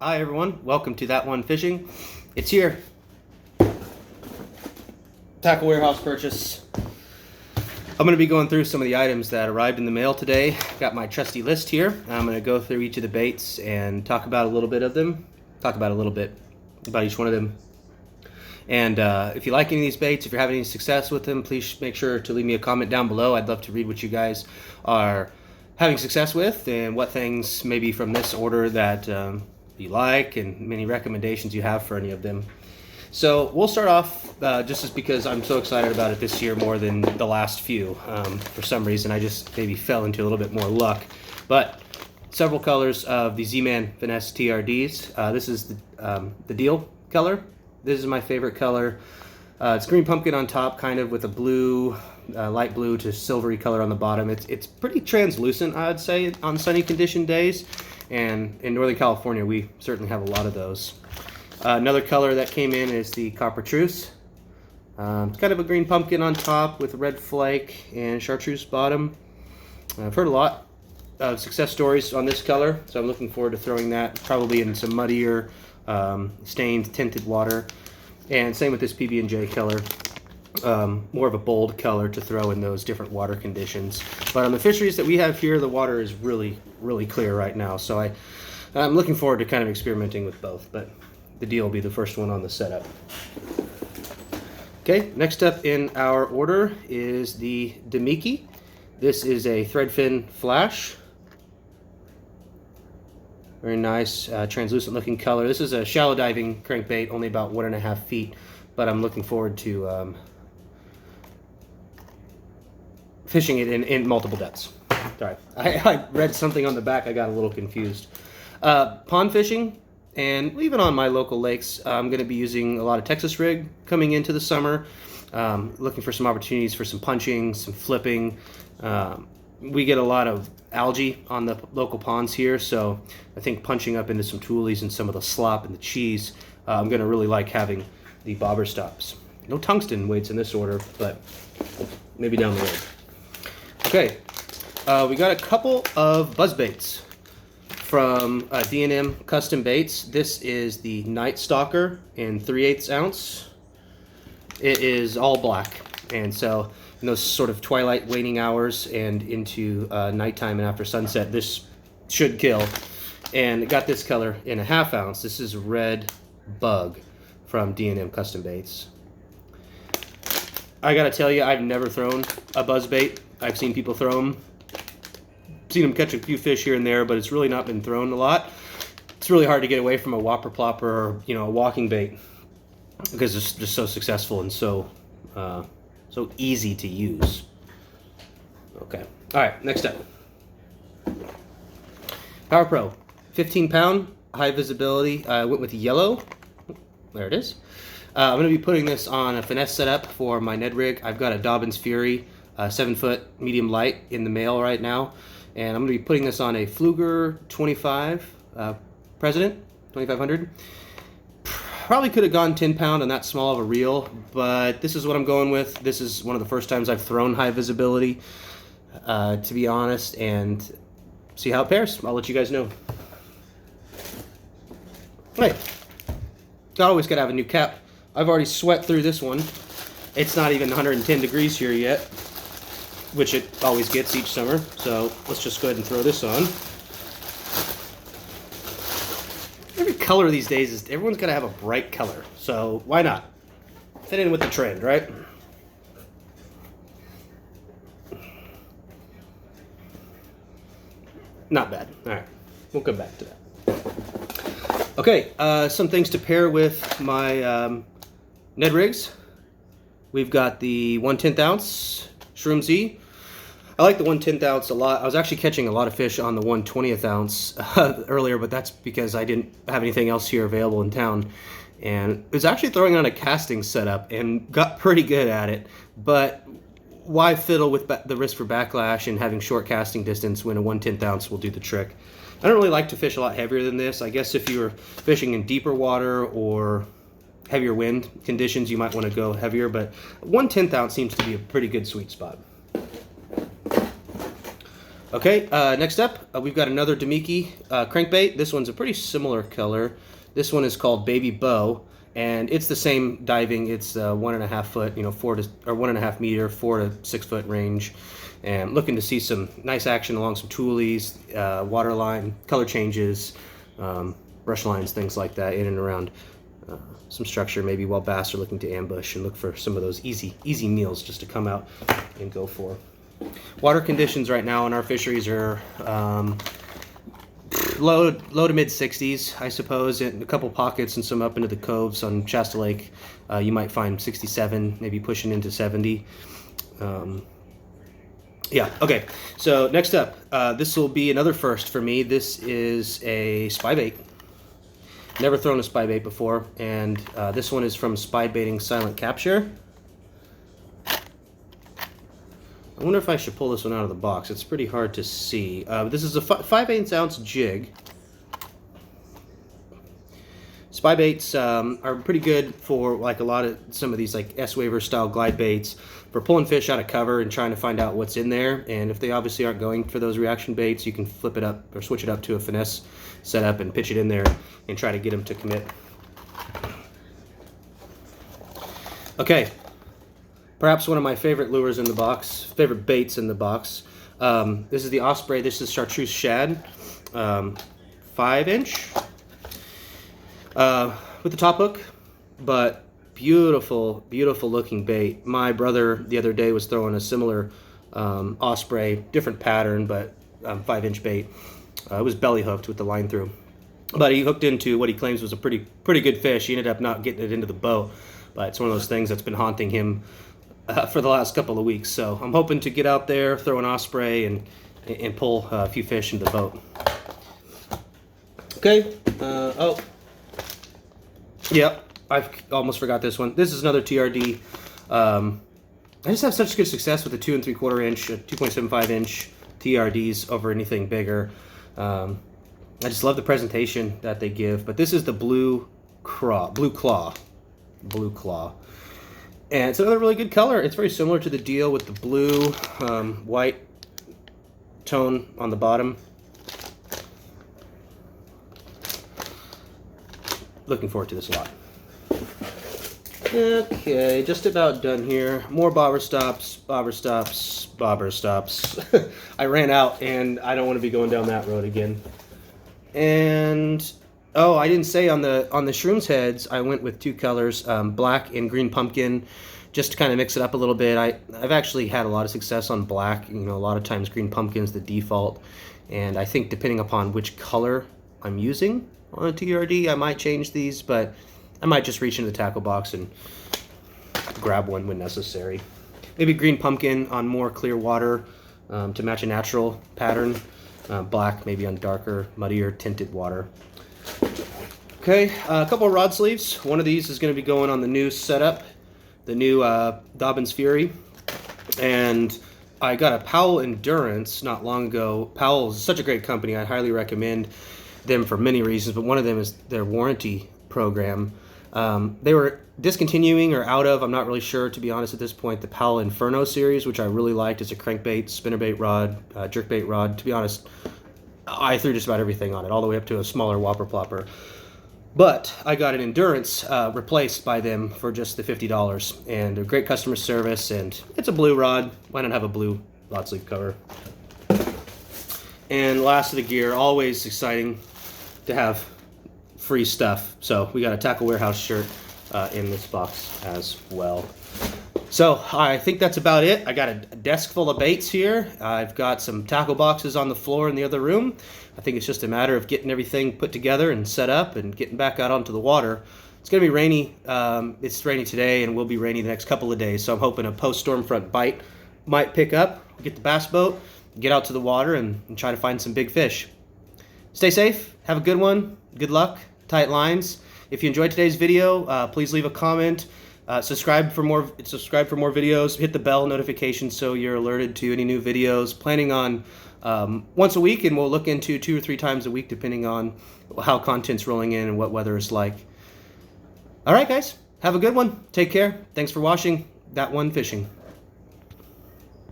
Hi everyone, welcome to That One Fishing. It's here. Tackle warehouse purchase. I'm going to be going through some of the items that arrived in the mail today. Got my trusty list here. I'm going to go through each of the baits and talk about a little bit about each one of them. And if you like any of these baits, if you're having any success with them, please make sure to leave me a comment down below. I'd love to read what you guys are having success with and what things maybe from this order that you like and many recommendations you have for any of them. So we'll start off just because I'm so excited about it this year more than the last few. For some reason I just maybe fell into a little bit more luck. But several colors of the Z-Man Finesse TRDs. This is the deal color. This is my favorite color. It's green pumpkin on top, kind of with a blue, light blue to silvery color on the bottom. It's pretty translucent, I'd say, on sunny condition days. And in Northern California, we certainly have a lot of those. Another color that came in is the Copper Truce. It's kind of a green pumpkin on top with a red flake and chartreuse bottom. I've heard a lot of success stories on this color, so I'm looking forward to throwing that probably in some muddier, stained, tinted water. And same with this PB&J color. More of a bold color to throw in those different water conditions. But on the fisheries that we have here, the water is really, really clear right now. So I'm looking forward to kind of experimenting with both. But the deal will be the first one on the setup. Okay, next up in our order is the Damiki. This is a threadfin flash. Very nice, translucent looking color. This is a shallow diving crankbait, only about 1.5 feet. But I'm looking forward to fishing it in multiple depths. Sorry, I read something on the back, I got a little confused. Pond fishing, and even on my local lakes, I'm going to be using a lot of Texas rig coming into the summer. Looking for some opportunities for some punching, some flipping. We get a lot of algae on the local ponds here, so I think punching up into some toolies and some of the slop and the cheese, I'm going to really like having the bobber stops. No tungsten weights in this order, but maybe down the road. Okay, we got a couple of Buzzbaits from D&M Custom Baits. This is the Night Stalker in 3/8 ounce. It is all black, and so in those sort of twilight waning hours and into nighttime and after sunset, this should kill. And it got this color in 1/2 ounce. This is Red Bug from D&M Custom Baits. I gotta tell you, I've never thrown a buzzbait. I've seen people throw them, seen them catch a few fish here and there, but it's really not been thrown a lot. It's really hard to get away from a whopper plopper or a walking bait because it's just so successful and so easy to use. Okay, all right, next up. Power Pro, 15-pound, high visibility. I went with yellow. There it is. I'm going to be putting this on a finesse setup for my Ned rig. I've got a Dobbins Fury 7-foot medium light in the mail right now, and I'm going to be putting this on a Fluger 25 President 2500. Probably could have gone 10-pound on that small of a reel, but this is what I'm going with. This is one of the first times I've thrown high visibility, to be honest, and see how it pairs. I'll let you guys know. Hey. Always gotta have a new cap. I've already sweat through this one. It's not even 110 degrees here yet, which it always gets each summer. So let's just go ahead and throw this on. Every color these days is everyone's gotta have a bright color. So why not? Fit in with the trend, right? Not bad. All right, we'll come back to that. Okay, some things to pair with my Ned rigs. We've got the 1/10 ounce Shroom Z. I like the 1/10 ounce a lot. I was actually catching a lot of fish on the 1/20 ounce earlier, but that's because I didn't have anything else here available in town. And I was actually throwing on a casting setup and got pretty good at it. But why fiddle with the risk for backlash and having short casting distance when a 1/10 ounce will do the trick? I don't really like to fish a lot heavier than this. I guess if you were fishing in deeper water or heavier wind conditions, you might want to go heavier, but 1/10 ounce seems to be a pretty good sweet spot. Okay, next up, we've got another Damiki crankbait. This one's a pretty similar color. This one is called Baby Bow, and it's the same diving. It's 1.5 foot, 1.5 meter, 4 to 6 foot range. And looking to see some nice action along some toolies, water line, color changes, brush lines, things like that, in and around some structure, maybe while bass are looking to ambush and look for some of those easy meals just to come out and go for. Water conditions right now in our fisheries are low to mid 60s, I suppose. In a couple pockets and some up into the coves on Shasta Lake, you might find 67, maybe pushing into 70. Yeah, okay. So next up, this will be another first for me. This is a Spybait. Never thrown a Spybait before, and this one is from Spybaiting Silent Capture. I wonder if I should pull this one out of the box. It's pretty hard to see. This is a 5/8 ounce jig. Spybaits are pretty good for like some of these like S-Waver style glide baits for pulling fish out of cover and trying to find out what's in there. And if they obviously aren't going for those reaction baits, you can flip it up or switch it up to a finesse setup and pitch it in there and try to get them to commit. Okay. Perhaps one of my favorite lures in the box, favorite baits in the box. This is the Osprey. This is chartreuse shad, 5-inch with the top hook, but beautiful looking bait. My brother the other day was throwing a similar Osprey, different pattern, but 5-inch bait. It was belly hooked with the line through, but he hooked into what he claims was a pretty good fish. He ended up not getting it into the boat, but it's one of those things that's been haunting him for the last couple of weeks. So I'm hoping to get out there, throw an Osprey, and pull a few fish into the boat. Okay. Oh, yeah, I almost forgot this one. This is another TRD. I just have such good success with the 2 3/4 inch, 2.75 inch TRDs over anything bigger. I just love the presentation that they give. But this is the blue claw. And it's another really good color. It's very similar to the deal with the blue, white tone on the bottom. Looking forward to this a lot. Okay, just about done here. More bobber stops. I ran out, and I don't want to be going down that road again. And oh, I didn't say on the shrooms heads, I went with 2 colors, black and green pumpkin, just to kind of mix it up a little bit. I've actually had a lot of success on black. A lot of times green pumpkin's the default, and I think depending upon which color I'm using on a TRD, I might change these, but I might just reach into the tackle box and grab one when necessary. Maybe green pumpkin on more clear water to match a natural pattern. Black maybe on darker, muddier, tinted water. Okay, a couple of rod sleeves. One of these is going to be going on the new setup, the new Dobbins Fury. And I got a Powell Endurance not long ago. Powell is such a great company. I highly recommend them for many reasons, but one of them is their warranty program. They were discontinuing or out of, I'm not really sure to be honest at this point, the Powell Inferno series, which I really liked as a crankbait, spinnerbait rod, jerkbait rod. To be honest, I threw just about everything on it, all the way up to a smaller whopper plopper. But I got an Endurance replaced by them for just the $50, and a great customer service, and it's a blue rod. Why not have a blue rod sleeve cover? And last of the gear, always exciting to have free stuff. So we got a Tackle Warehouse shirt in this box as well. So I think that's about it. I got a desk full of baits here. I've got some tackle boxes on the floor in the other room. I think it's just a matter of getting everything put together and set up and getting back out onto the water. It's going to be rainy. It's rainy today and will be rainy the next couple of days. So I'm hoping a post-storm front bite might pick up, get the bass boat, get out to the water and try to find some big fish. Stay safe. Have a good one. Good luck. Tight lines. If you enjoyed today's video, please leave a comment. Subscribe for more videos. Hit the bell notification so you're alerted to any new videos. Planning on once a week, and we'll look into 2 or 3 times a week depending on how content's rolling in and what weather is like. All right, guys. Have a good one. Take care. Thanks for watching That One Fishing.